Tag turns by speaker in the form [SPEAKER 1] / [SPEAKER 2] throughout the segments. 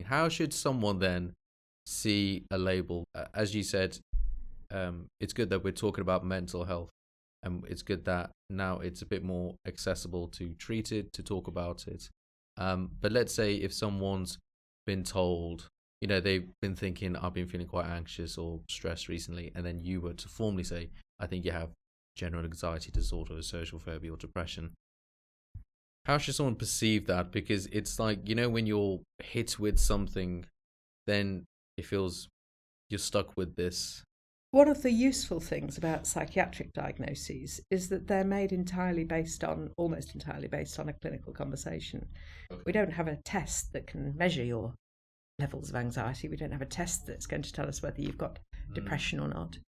[SPEAKER 1] How should someone then see a label? As you said, it's good that we're talking about mental health, and it's good that now it's a bit more accessible to treat it, to talk about it. But let's say if someone's been told, they've been thinking, I've been feeling quite anxious or stressed recently, and then you were to formally say, I think you have general anxiety disorder or social phobia or depression. How should someone perceive that? Because it's like, when you're hit with something, then it feels you're stuck with this.
[SPEAKER 2] One of the useful things about psychiatric diagnoses is that they're made almost entirely based on a clinical conversation. Okay. We don't have a test that can measure your levels of anxiety. We don't have a test that's going to tell us whether you've got depression or not.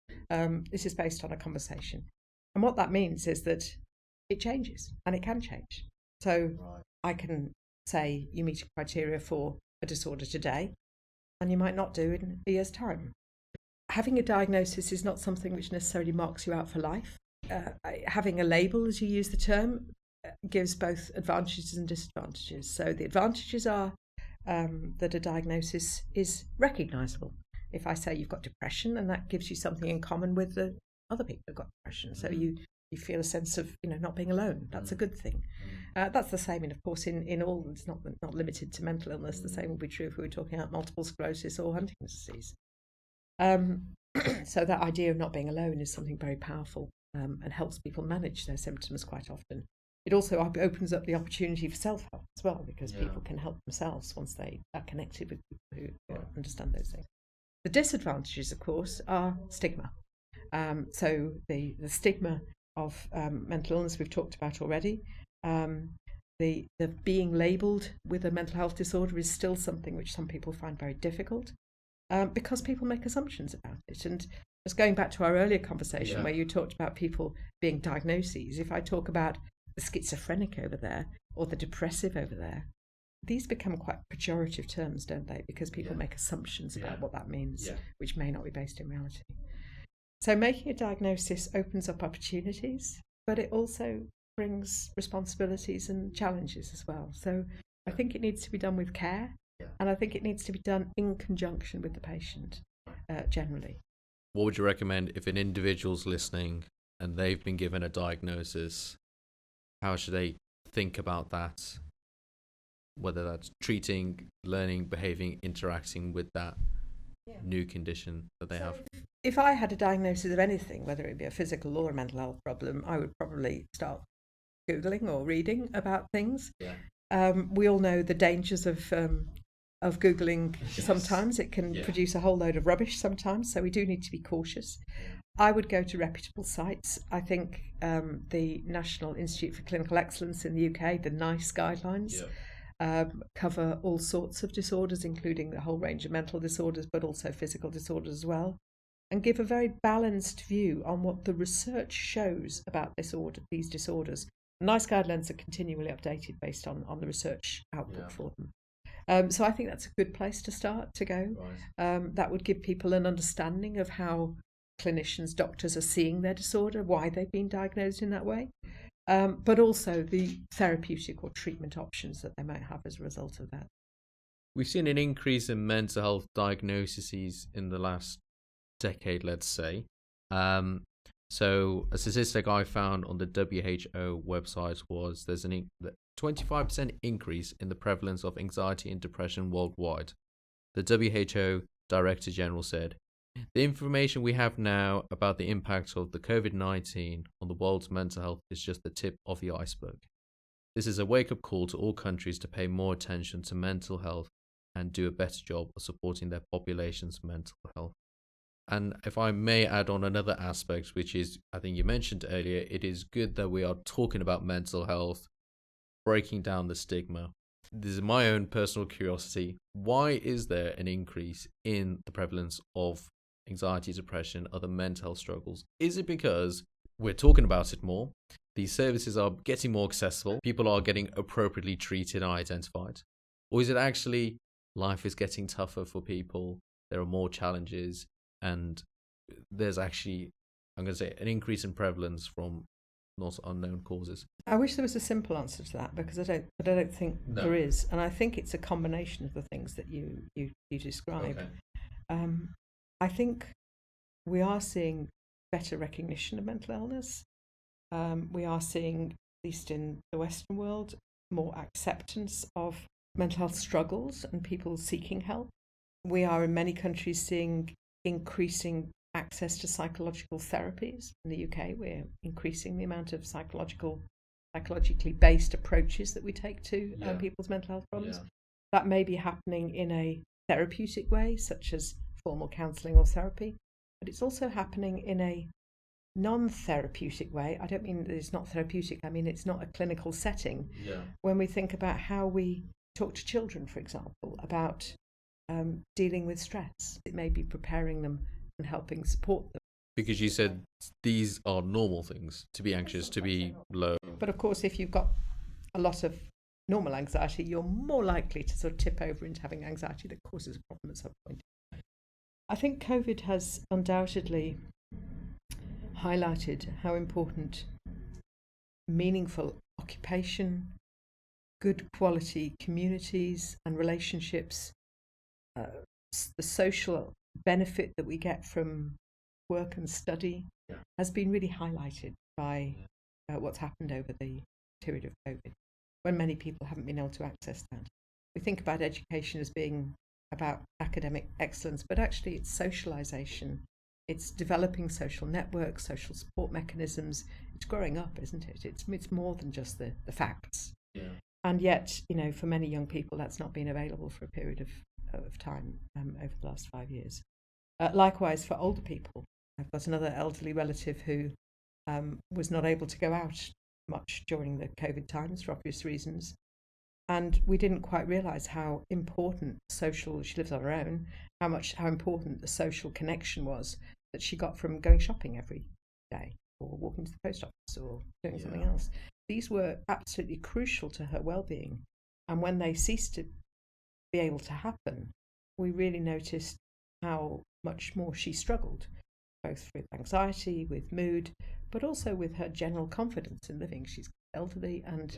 [SPEAKER 2] This is based on a conversation. And what that means is that it changes, and it can change. So I can say you meet criteria for a disorder today, and you might not do in a year's time. Having a diagnosis is not something which necessarily marks you out for life. Having a label, as you use the term, gives both advantages and disadvantages. So the advantages are that a diagnosis is recognisable. If I say you've got depression, and that gives you something in common with the other people who've got depression. So you feel a sense of not being alone. That's a good thing. That's the same, and of course, in all, it's not limited to mental illness. The same will be true if we were talking about multiple sclerosis or Huntington's disease. So that idea of not being alone is something very powerful and helps people manage their symptoms quite often. It also opens up the opportunity for self-help as well, because people can help themselves once they are connected with people who understand those things. The disadvantages, of course, are stigma. So the stigma of mental illness we've talked about already. The being labelled with a mental health disorder is still something which some people find very difficult because people make assumptions about it. And just going back to our earlier conversation where you talked about people being diagnoses, if I talk about the schizophrenic over there or the depressive over there, these become quite pejorative terms, don't they? Because people make assumptions about what that means, which may not be based in reality. So making a diagnosis opens up opportunities, but it also brings responsibilities and challenges as well. So I think it needs to be done with care, and I think it needs to be done in conjunction with the patient, generally.
[SPEAKER 1] What would you recommend if an individual's listening and they've been given a diagnosis? How should they think about that? Whether that's treating, learning, behaving, interacting with that new condition that they have.
[SPEAKER 2] If I had a diagnosis of anything, whether it be a physical or a mental health problem, I would probably start Googling or reading about things. We all know the dangers of Googling. Sometimes it can produce a whole load of rubbish sometimes, so we do need to be cautious. I would go to reputable sites. I think the National Institute for Clinical Excellence in the UK, the NICE guidelines, cover all sorts of disorders, including the whole range of mental disorders, but also physical disorders as well, and give a very balanced view on what the research shows about these disorders. NICE guidelines are continually updated based on the research output for them. So I think that's a good place to start to go. That would give people an understanding of how clinicians, doctors are seeing their disorder, why they've been diagnosed in that way, but also the therapeutic or treatment options that they might have as a result of that.
[SPEAKER 1] We've seen an increase in mental health diagnoses in the last decade, let's say. So a statistic I found on the WHO website was there's a 25% increase in the prevalence of anxiety and depression worldwide. The WHO Director General said, "The information we have now about the impact of the COVID-19 on the world's mental health is just the tip of the iceberg. This is a wake-up call to all countries to pay more attention to mental health and do a better job of supporting their population's mental health." And if I may add on another aspect, which is, I think you mentioned earlier, it is good that we are talking about mental health, breaking down the stigma. This is my own personal curiosity. Why is there an increase in the prevalence of anxiety, depression, other mental health struggles? Is it because we're talking about it more? These services are getting more accessible. People are getting appropriately treated and identified. Or is it actually life is getting tougher for people? There are more challenges. And there's actually, I'm going to say, an increase in prevalence from not unknown causes?
[SPEAKER 2] I wish there was a simple answer to that, because I don't think there is, and I think it's a combination of the things that you describe.
[SPEAKER 1] Okay.
[SPEAKER 2] I think we are seeing better recognition of mental illness. We are seeing, at least in the Western world, more acceptance of mental health struggles and people seeking help. We are in many countries seeing increasing access to psychological therapies. In the UK, we're increasing the amount of psychologically based approaches that we take to people's mental health problems. Yeah. That may be happening in a therapeutic way, such as formal counselling or therapy, but it's also happening in a non-therapeutic way. I don't mean that it's not therapeutic, I mean it's not a clinical setting. Yeah. When we think about how we talk to children, for example, about dealing with stress, it may be preparing them and helping support them.
[SPEAKER 1] Because you said these are normal things, to be anxious, to be low.
[SPEAKER 2] But of course, if you've got a lot of normal anxiety, you're more likely to sort of tip over into having anxiety that causes a problem at some point. I think COVID has undoubtedly highlighted how important meaningful occupation, good quality communities and relationships, the social benefit that we get from work and study has been really highlighted by what's happened over the period of COVID, when many people haven't been able to access that. We think about education as being about academic excellence, but actually it's socialisation. It's developing social networks, social support mechanisms. It's growing up, isn't it? It's more than just the facts. Yeah. And yet, for many young people, that's not been available for a period of time over the last 5 years. Likewise, for older people, I've got another elderly relative who was not able to go out much during the COVID times for obvious reasons. And we didn't quite realise how important she lives on her own, how important the social connection was that she got from going shopping every day or walking to the post office or doing something else. These were absolutely crucial to her well-being. And when they ceased to be able to happen, we really noticed how much more she struggled, both with anxiety, with mood, but also with her general confidence in living. She's elderly, and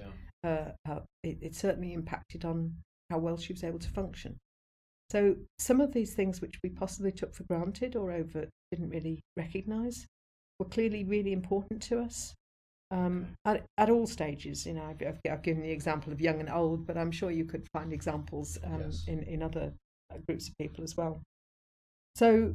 [SPEAKER 2] it certainly impacted on how well she was able to function. So some of these things which we possibly took for granted or didn't really recognise were clearly really important to us at all stages. I've given the example of young and old, but I'm sure you could find examples in other groups of people as well. So,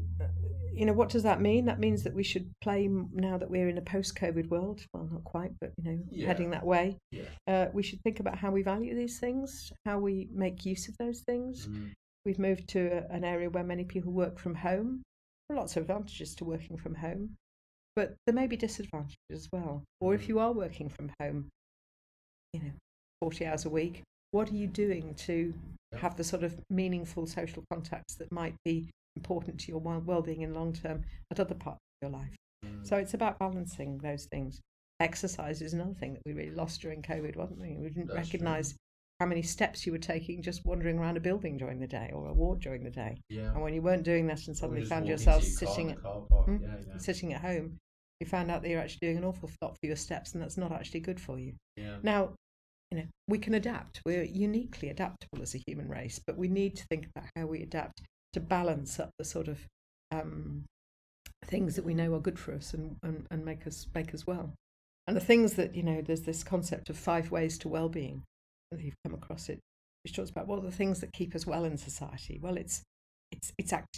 [SPEAKER 2] what does that mean? That means that we should play, now that we're in a post-COVID world, well, not quite, but, heading that way. Yeah. We should think about how we value these things, how we make use of those things. Mm. We've moved to an area where many people work from home. There are lots of advantages to working from home, but there may be disadvantages as well. Or if you are working from home, 40 hours a week, what are you doing to have the sort of meaningful social contacts that might be important to your well-being in long term at other parts of your life? So it's about balancing those things. Exercise is another thing that we really lost during COVID, wasn't we? We didn't recognise how many steps you were taking just wandering around a building during the day or a ward during the day. Yeah. And when you weren't doing that and suddenly found yourself sitting at home, you found out that you're actually doing an awful lot for your steps, and that's not actually good for you. Yeah. Now, we can adapt. We're uniquely adaptable as a human race, but we need to think about how we adapt to balance up the sort of things that we know are good for us and make us well. And the things that, there's this concept of 5 ways to well-being. I don't know if you've come across it, which talks about what are the things that keep us well in society. Well, it's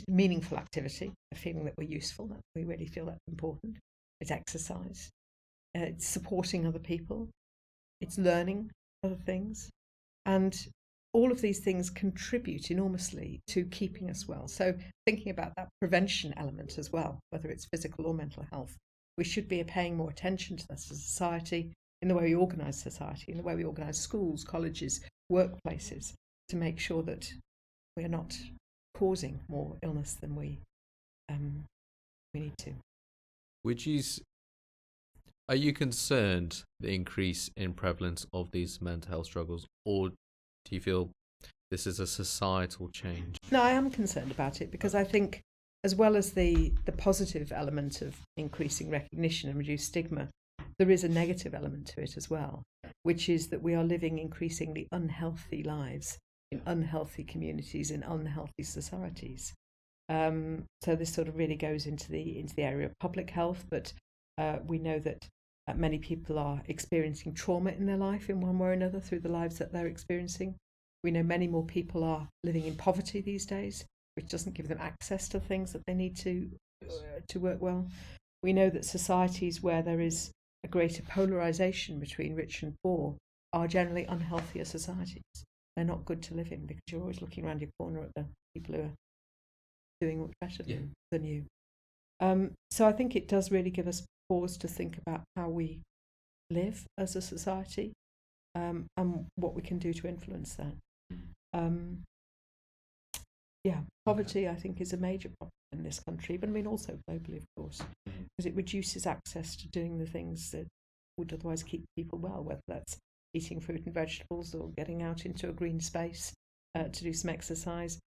[SPEAKER 2] meaningful activity, a feeling that we're useful, that we really feel that's important. It's exercise. It's supporting other people. It's learning other things. And all of these things contribute enormously to keeping us well. So thinking about that prevention element as well, whether it's physical or mental health, we should be paying more attention to that as a society, in the way we organise society, in the way we organise schools, colleges, workplaces, to make sure that we're not causing more illness than we need to.
[SPEAKER 1] Are you concerned the increase in prevalence of these mental health struggles, or do you feel this is a societal change?
[SPEAKER 2] No, I am concerned about it, because I think, as well as the positive element of increasing recognition and reduced stigma, there is a negative element to it as well, which is that we are living increasingly unhealthy lives in unhealthy communities, in unhealthy societies. So this sort of really goes into the area of public health, but we know that many people are experiencing trauma in their life in one way or another through the lives that they're experiencing. We know many more people are living in poverty these days, which doesn't give them access to things that they need to work well. We know that societies where there is a greater polarisation between rich and poor are generally unhealthier societies. They're not good to live in because you're always looking around your corner at the people who are doing much better than you. So I think it does really give us pause to think about how we live as a society, and what we can do to influence that. Poverty I think is a major problem in this country, but I mean also globally, of course, because it reduces access to doing the things that would otherwise keep people well, whether that's eating fruit and vegetables or getting out into a green space to do some exercise.